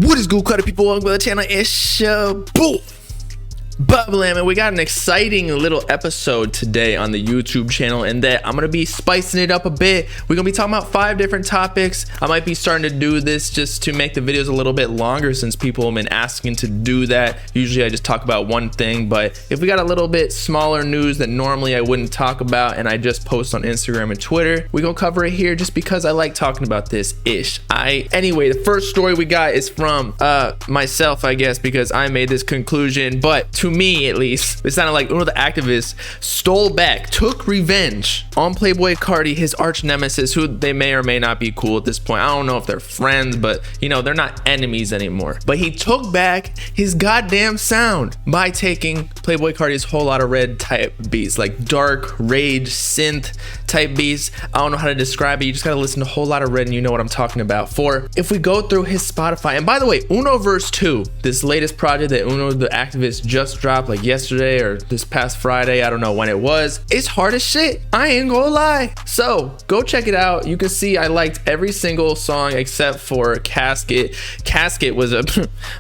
What is good, Carti people? Welcome to the channel. It's Boo. Bubbling, and we got an exciting little episode today on the YouTube channel, and that I'm gonna be spicing it up a bit. We're gonna be talking about 5 different topics. I might be starting to do this just to make the videos a little bit longer since people have been asking to do that. Usually I just talk about one thing, but if we got a little bit smaller news that normally I wouldn't talk about and I just post on Instagram and Twitter, we're gonna cover it here just because I like talking about this ish. Anyway, the first story we got is from myself, I guess, because I made this conclusion, but to me at least, it sounded like UnotheActivist took revenge on Playboi Carti, his arch nemesis, who they may or may not be cool at this point. I don't know if they're friends, but you know, they're not enemies anymore. But he took back his goddamn sound by taking Playboi Carti's Whole Lotta Red type beats, like dark rage synth type beats. I don't know how to describe it. You just gotta listen to Whole Lotta Red and you know what I'm talking about. For if we go through his Spotify, and by the way, Unoverse 2, this latest project that UnotheActivist just dropped like yesterday or this past Friday, I don't know when it was, it's hard as shit. I ain't gonna lie. So go check it out. You can see I liked every single song except for Casket. Casket was a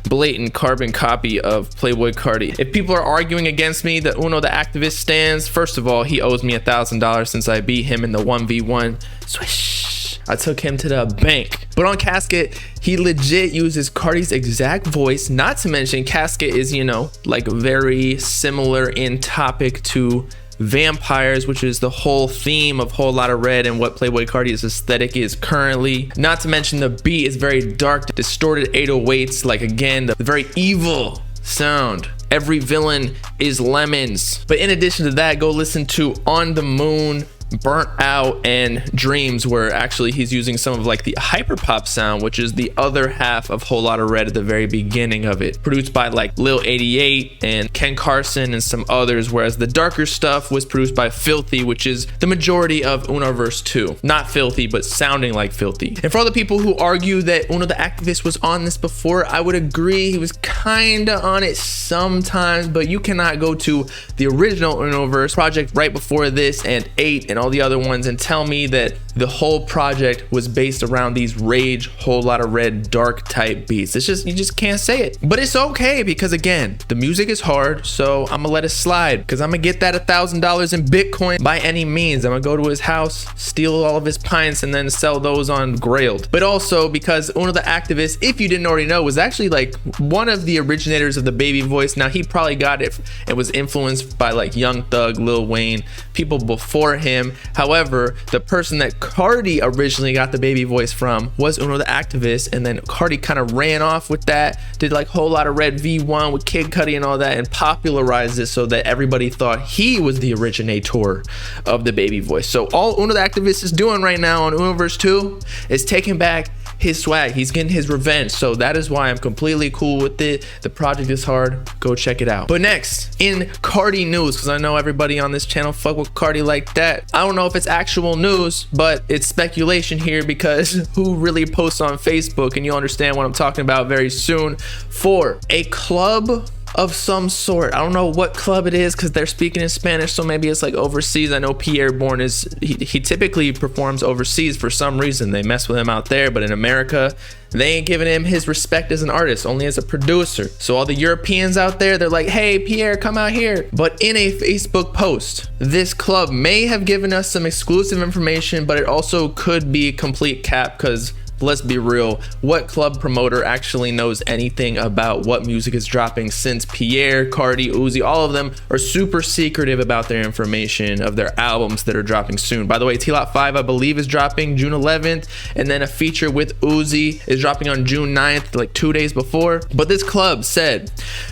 blatant carbon copy of Playboi Carti. If people are arguing against me that UnotheActivist stands, first of all, he owes me $1,000 since I beat him in the 1v1. Swish. I took him to the bank. But on Casket, he legit uses Carti's exact voice. Not to mention, Casket is, you know, like very similar in topic to vampires, which is the whole theme of Whole Lotta Red and what Playboi Carti's aesthetic is currently. Not to mention the beat is very dark, distorted 808s, like again, the very evil sound. Every villain is lemons. But in addition to that, go listen to On the Moon, Burnt Out, and Dreams, where actually he's using some of like the hyperpop sound, which is the other half of Whole Lotta Red at the very beginning of it, produced by like Lil 88 and Ken Carson and some others, whereas the darker stuff was produced by Filthy, which is the majority of Unoverse 2. Not filthy, but sounding like Filthy. And for all the people who argue that UnotheActivist was on this before, I would agree he was kinda on it sometimes, but you cannot go to the original Unoverse project right before this and 8 and all the other ones and tell me that the whole project was based around these rage Whole Lotta Red dark type beats. It's just, you just can't say it. But it's okay, because again, the music is hard, so I'm gonna let it slide, because I'm gonna get that $1,000 in Bitcoin by any means. I'm gonna go to his house, steal all of his pints, and then sell those on Grailed. But also because UnotheActivist, if you didn't already know, was actually like one of the originators of the baby voice. Now he probably got it and was influenced by like Young Thug, Lil Wayne, people before him. However, the person that Carti originally got the baby voice from was UnotheActivist, and then Carti kind of ran off with that, did like Whole Lotta Red V1 with Kid Cudi and all that, and popularized it so that everybody thought he was the originator of the baby voice. So all UnotheActivist is doing right now on Unoverse 2 is taking back his swag. He's getting his revenge, so that is why I'm completely cool with it. The project is hard, go check it out. But next, in Carti news, because I know everybody on this channel fuck with Carti like that, I don't know if it's actual news, but it's speculation here, because who really posts on Facebook, and you'll understand what I'm talking about very soon. For a club of some sort, I don't know what club it is because they're speaking in Spanish, so maybe it's like overseas. I know Pierre Bourne is, he typically performs overseas for some reason. They mess with him out there, but in America they ain't giving him his respect as an artist, only as a producer. So all the Europeans out there, they're like, hey Pierre, come out here. But in a Facebook post, this club may have given us some exclusive information, but it also could be complete cap, because let's be real, what club promoter actually knows anything about what music is dropping, since Pierre, Carti, Uzi, all of them are super secretive about their information of their albums that are dropping soon. By the way, T-Lot 5 I believe is dropping June 11th, and then a feature with Uzi is dropping on June 9th, like 2 days before. But this club said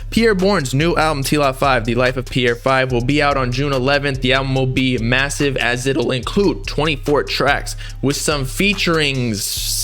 Pierre Bourne's new album T-Lot 5, The Life of Pierre 5, will be out on June 11th. The album will be massive, as it'll include 24 tracks with some featurings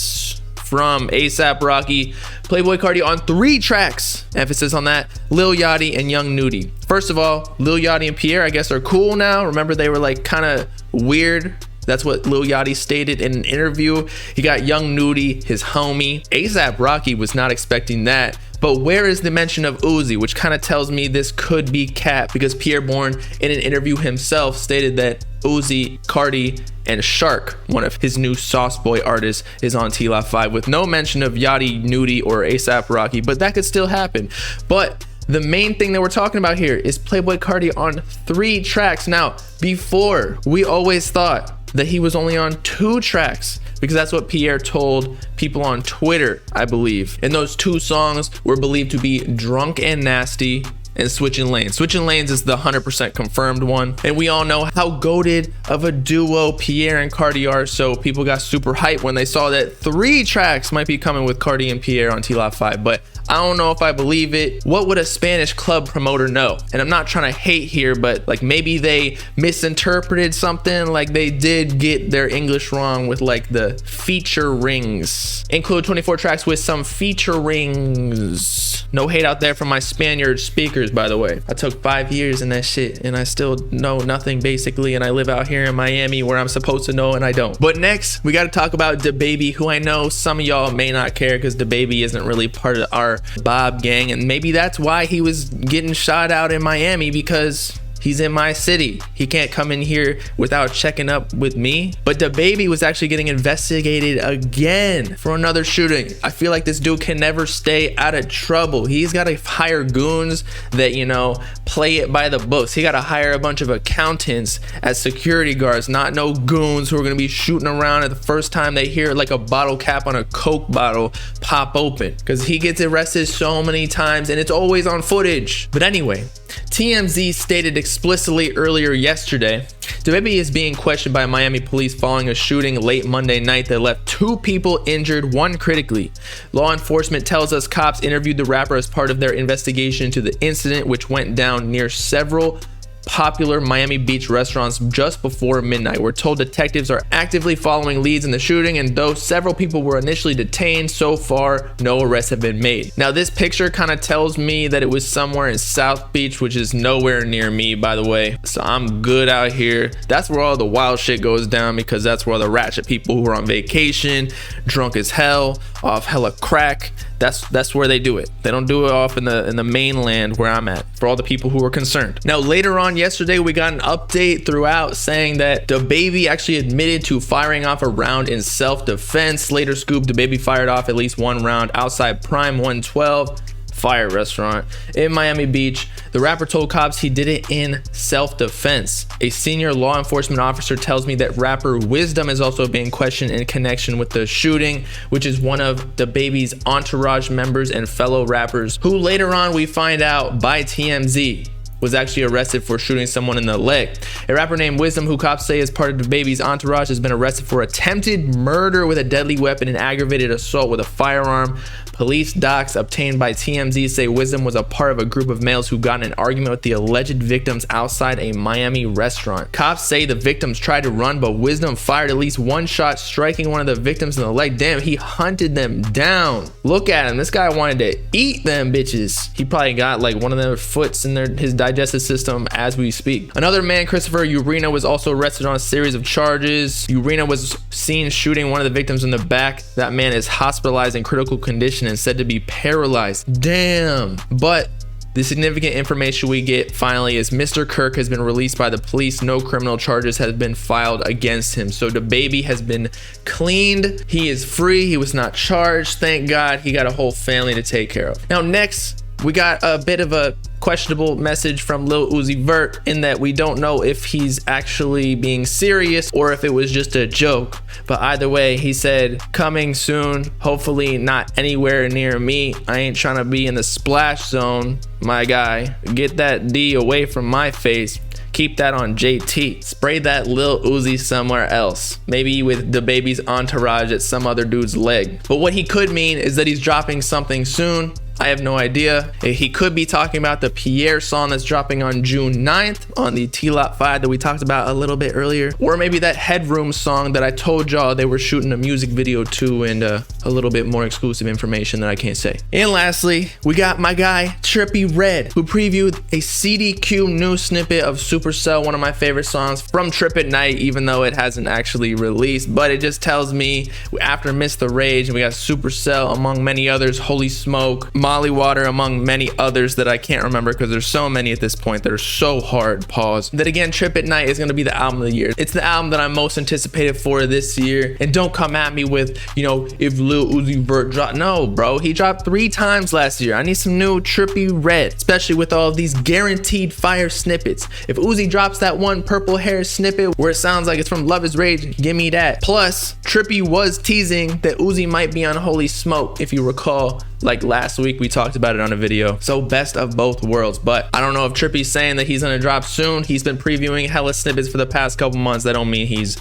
from A$AP Rocky, Playboi Carti on 3 tracks, emphasis on that, Lil Yachty and Young Nudy. First of all, Lil Yachty and Pierre, I guess, are cool now. Remember, they were like kind of weird. That's what Lil Yachty stated in an interview. He got Young Nudy, his homie. A$AP Rocky was not expecting that. But where is the mention of Uzi, which kind of tells me this could be cap, because Pierre Bourne in an interview himself stated that Uzi, Carti, and Shark, one of his new Sauce Boy artists, is on T-Lot 5 with no mention of Yachty, Nudie, or ASAP Rocky, but that could still happen. But the main thing that we're talking about here is Playboi Carti on 3 tracks. Now, before, we always thought that he was only on 2 tracks, because that's what Pierre told people on Twitter, I believe. And those 2 songs were believed to be Drunk and Nasty and Switching Lanes. Switching Lanes is the 100% confirmed one. And we all know how goated of a duo Pierre and Carti are, so people got super hyped when they saw that 3 tracks might be coming with Carti and Pierre on T-Lot 5. But I don't know if I believe it. What would a Spanish club promoter know? And I'm not trying to hate here, but like maybe they misinterpreted something, like they did get their English wrong with like the feature rings. Include 24 tracks with some feature rings. No hate out there from my Spaniard speakers, by the way. I took 5 years in that shit and I still know nothing basically, and I live out here in Miami where I'm supposed to know and I don't. But next, we got to talk about Dababy, who I know some of y'all may not care because Dababy isn't really part of our Bob gang, and maybe that's why he was getting shot out in Miami, because he's in my city. He can't come in here without checking up with me. But Dababy was actually getting investigated again for another shooting. I feel like this dude can never stay out of trouble. He's got to hire goons that, you know, play it by the books. He got to hire a bunch of accountants as security guards, not no goons who are going to be shooting around at the first time they hear like a bottle cap on a Coke bottle pop open, because he gets arrested so many times and it's always on footage. But anyway, TMZ stated explicitly earlier yesterday, Dababy is being questioned by Miami police following a shooting late Monday night that left 2 people injured, 1 critically. Law enforcement tells us cops interviewed the rapper as part of their investigation into the incident, which went down near several popular Miami Beach restaurants just before midnight. We're told detectives are actively following leads in the shooting, and though several people were initially detained, so far no arrests have been made. Now this picture kind of tells me that it was somewhere in South Beach, which is nowhere near me, by the way, so I'm good out here. That's where all the wild shit goes down, because that's where all the ratchet people who are on vacation, drunk as hell, off hella crack, that's where they do it. They don't do it off in the mainland where I'm at, for all the people who are concerned. Now later on yesterday, we got an update throughout saying that Dababy actually admitted to firing off a round in self-defense. Later scoop, Dababy fired off at least 1 round outside Prime 112 Fire restaurant in Miami Beach. The rapper told cops he did it in self-defense. A senior law enforcement officer tells me that rapper Wisdom is also being questioned in connection with the shooting, which is one of Dababy's entourage members and fellow rappers, who later on we find out by TMZ was actually arrested for shooting someone in the leg. A rapper named Wisdom, who cops say is part of Dababy's entourage, has been arrested for attempted murder with a deadly weapon and aggravated assault with a firearm. Police docs obtained by TMZ say Wisdom was a part of a group of males who got in an argument with the alleged victims outside a Miami restaurant. Cops say the victims tried to run, but Wisdom fired at least 1 shot, striking one of the victims in the leg. Damn, he hunted them down. Look at him. This guy wanted to eat them bitches. He probably got like one of their foots in his digestive system as we speak. Another man, Christopher Urena, was also arrested on a series of charges. Urena was seen shooting one of the victims in the back. That man is hospitalized in critical condition and said to be paralyzed. Damn. But the significant information we get finally is Mr. Kirk has been released by the police. No criminal charges have been filed against him. So Dababy has been cleaned. He is free. He was not charged. Thank God. He got a whole family to take care of. Now next, we got a bit of a questionable message from Lil Uzi Vert, in that we don't know if he's actually being serious or if it was just a joke. But either way, he said, coming soon, hopefully not anywhere near me. I ain't trying to be in the splash zone, my guy. Get that D away from my face. Keep that on JT. Spray that Lil Uzi somewhere else. Maybe with Dababy's entourage at some other dude's leg. But what he could mean is that he's dropping something soon. I have no idea. He could be talking about the Pierre song that's dropping on June 9th on the T-Lot 5 that we talked about a little bit earlier. Or maybe that Headroom song that I told y'all they were shooting a music video to, and a little bit more exclusive information that I can't say. And lastly, we got my guy Trippie Red, who previewed a CDQ new snippet of Supercell, one of my favorite songs from Trip at Night, even though it hasn't actually released. But it just tells me after Miss the Rage, and we got Supercell among many others, Holy Smoke, Molly Water, among many others that I can't remember because there's so many at this point that are so hard. Pause. That again, Trip at Night is going to be the album of the year. It's the album that I'm most anticipated for this year. And don't come at me with, you know, if Lil Uzi Vert dropped. No, bro, he dropped 3 times last year. I need some new Trippie Red, especially with all of these guaranteed fire snippets. If Uzi drops that one purple hair snippet where it sounds like it's from Love Is Rage, give me that. Plus, Trippie was teasing that Uzi might be on Holy Smoke, if you recall. Like last week, we talked about it on a video. So best of both worlds. But I don't know if Trippie's saying that he's gonna drop soon. He's been previewing hella snippets for the past couple months. That don't mean he's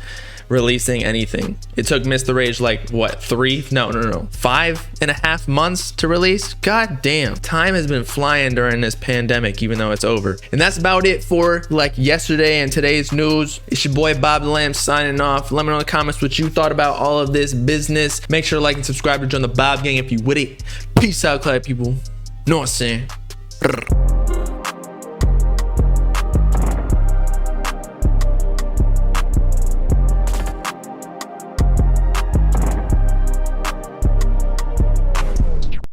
releasing anything. It took Mr. Rage like what, 5.5 months to release. God damn, time has been flying during this pandemic, even though it's over. And that's about it for like yesterday and today's news. It's your boy Bob the Lamb signing off. Let me know in the comments what you thought about all of this business. Make sure to like and subscribe to join the Bob gang if you with it. Peace out, Clyde people. Know what I'm saying?